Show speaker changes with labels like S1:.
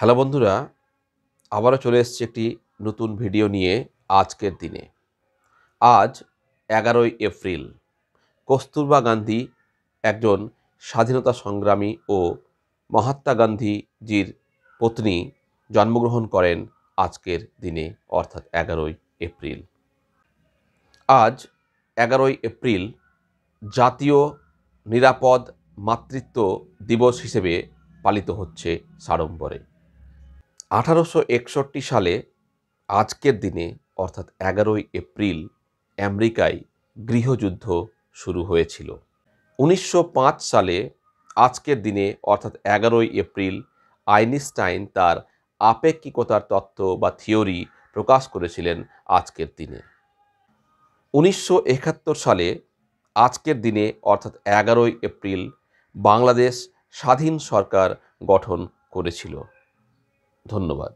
S1: Hello বন্ধুরা, আবারও চলে এসেছি একটি নতুন ভিডিও নিয়ে আজকের দিনে। আজ 11ই এপ্রিল। কস্তুরবা গান্ধী একজন স্বাধীনতা সংগ্রামী ও মহাত্মা গান্ধীজির পত্নী জন্মগ্রহণ করেন আজকের দিনে, অর্থাৎ 11ই এপ্রিল। আজ 11ই এপ্রিল জাতীয় নিরাপদ মাতৃত্ব দিবস হিসেবে পালিত হচ্ছে সাড়ম্বরে। 1861 সালে আজকের দিনে অর্থাৎ 11ই এপ্রিল আমেরিকায় গৃহযুদ্ধ শুরু হয়েছিল। 1905 সালে আজকের দিনে অর্থাৎ 11ই এপ্রিল আইনস্টাইন তার আপেক্ষিকতার তত্ত্ব বা থিওরি প্রকাশ করেছিলেন আজকের দিনে। 1971 সালে আজকের দিনে অর্থাৎ 11ই এপ্রিল বাংলাদেশ স্বাধীন সরকার গঠন করেছিল। ধন্যবাদ।